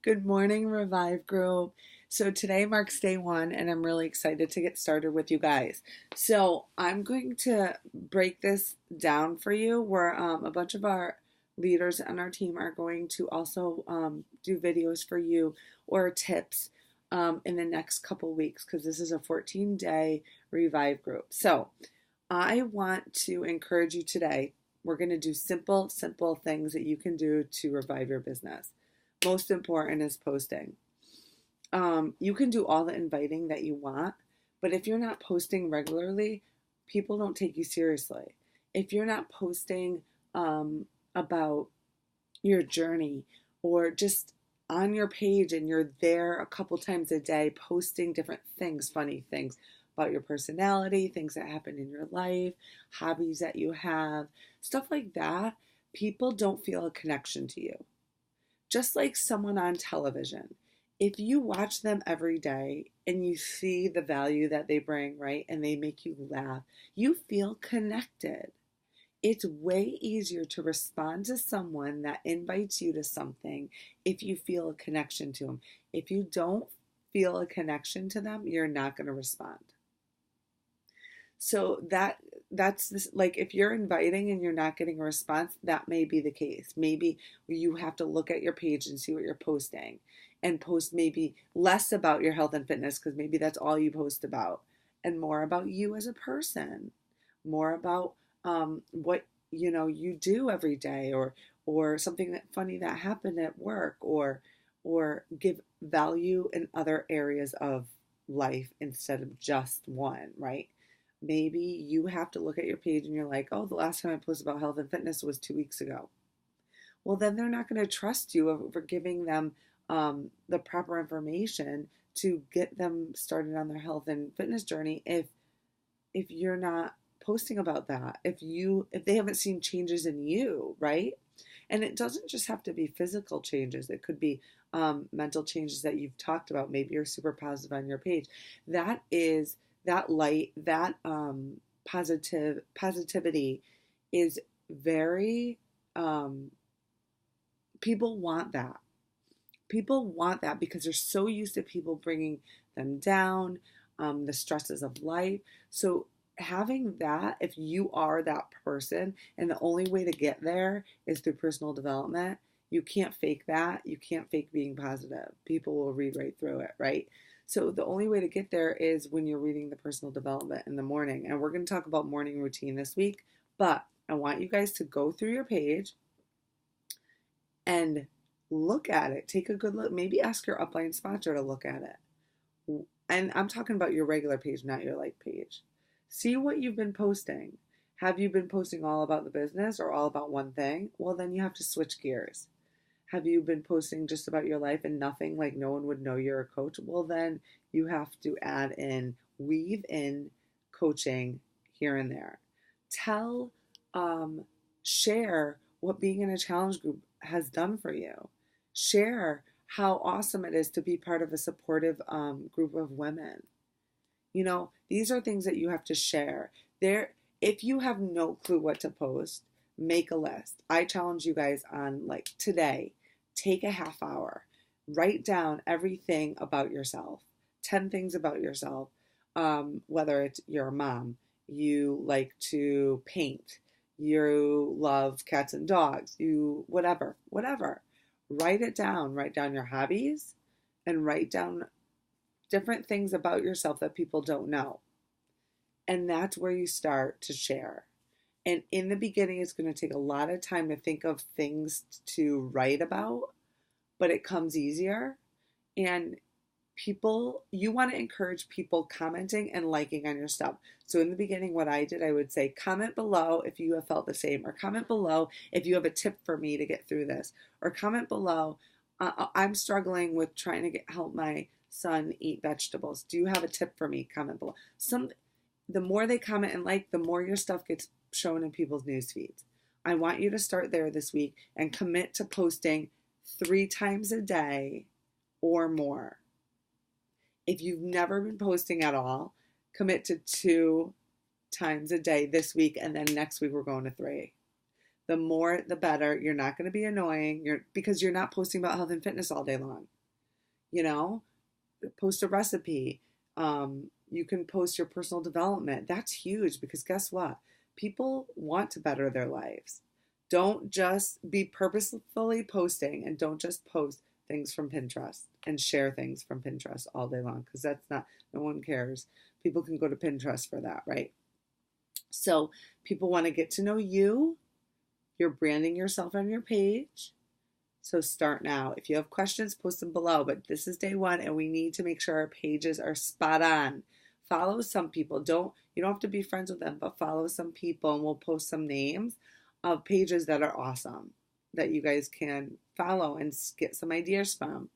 Good morning, Revive Group. So today marks day one, and I'm really excited to get started with you guys. So I'm going to break this down for you, where a bunch of our leaders on our team are going to also do videos for you or tips in the next couple weeks, because this is a 14-day Revive Group. So I want to encourage you today. We're going to do simple things that you can do to revive your business. Most important is posting. You can do all the inviting that you want, but if you're not posting regularly, people don't take you seriously. If you're not posting about your journey or just on your page and you're there a couple times a day posting different things, funny things about your personality, things that happen in your life, hobbies that you have, stuff like that, people don't feel a connection to you. Just like someone on television, if you watch them every day and you see the value that they bring, right, and they make you laugh, you feel connected. It's way easier to respond to someone that invites you to something if you feel a connection to them. If you don't feel a connection to them, you're not going to respond. So that's this, like, if you're inviting and you're not getting a response, that may be the case. Maybe you have to look at your page and see what you're posting and post maybe less about your health and fitness, because maybe that's all you post about, and more about you as a person, more about what you do every day, or something that funny that happened at work, or give value in other areas of life instead of just one, right? Maybe you have to look at your page and you're like, oh, the last time I posted about health and fitness was 2 weeks ago. Well, then they're not going to trust you for giving them the proper information to get them started on their health and fitness journey if you're not posting about that. If they haven't seen changes in you, right? And it doesn't just have to be physical changes. It could be mental changes that you've talked about. Maybe you're super positive on your page. That is that light, that positivity is very people want that. People want that because they're so used to people bringing them down, the stresses of life. So having that, if you are that person, and the only way to get there is through personal development, you can't fake that. You can't fake being positive. People will read right through it, right? So the only way to get there is when you're reading the personal development in the morning. And we're going to talk about morning routine this week, but I want you guys to go through your page and look at it. Take a good look. Maybe ask your upline sponsor to look at it. And I'm talking about your regular page, not your like page. See what you've been posting. Have you been posting all about the business or all about one thing? Well, then you have to switch gears. Have you been posting just about your life and nothing, like no one would know you're a coach? Well, then you have to weave in coaching here and there. Tell, share what being in a challenge group has done for you. Share how awesome it is to be part of a supportive group of women. These are things that you have to share. If you have no clue what to post, make a list. I challenge you guys on, like, today, take a half hour, write down everything about yourself, 10 things about yourself, whether it's you're a mom, you like to paint, you love cats and dogs, you whatever. Write it down. Write down your hobbies and write down different things about yourself that people don't know. And that's where you start to share. And in the beginning, it's going to take a lot of time to think of things to write about, but it comes easier. And you want to encourage people commenting and liking on your stuff. So in the beginning, what I did, I would say, comment below if you have felt the same, or comment below if you have a tip for me to get through this, or comment below, I'm struggling with trying to help my son eat vegetables. Do you have a tip for me? Comment below. The more they comment and like, the more your stuff gets shown in people's news feeds. I want you to start there this week and commit to posting 3 times a day or more. If you've never been posting at all, commit to 2 times a day this week, and then next week we're going to 3. The more, the better. You're not going to be annoying. Because you're not posting about health and fitness all day long. You know, post a recipe. You can post your personal development. That's huge because guess what? People want to better their lives. Don't just be purposefully posting and don't just post things from Pinterest and share things from Pinterest all day long because that's not, no one cares. People can go to Pinterest for that, right? So people want to get to know you. You're branding yourself on your page. So start now. If you have questions, post them below. But this is day one, and we need to make sure our pages are spot on. Follow some people. You don't have to be friends with them, but follow some people, and we'll post some names of pages that are awesome that you guys can follow and get some ideas from.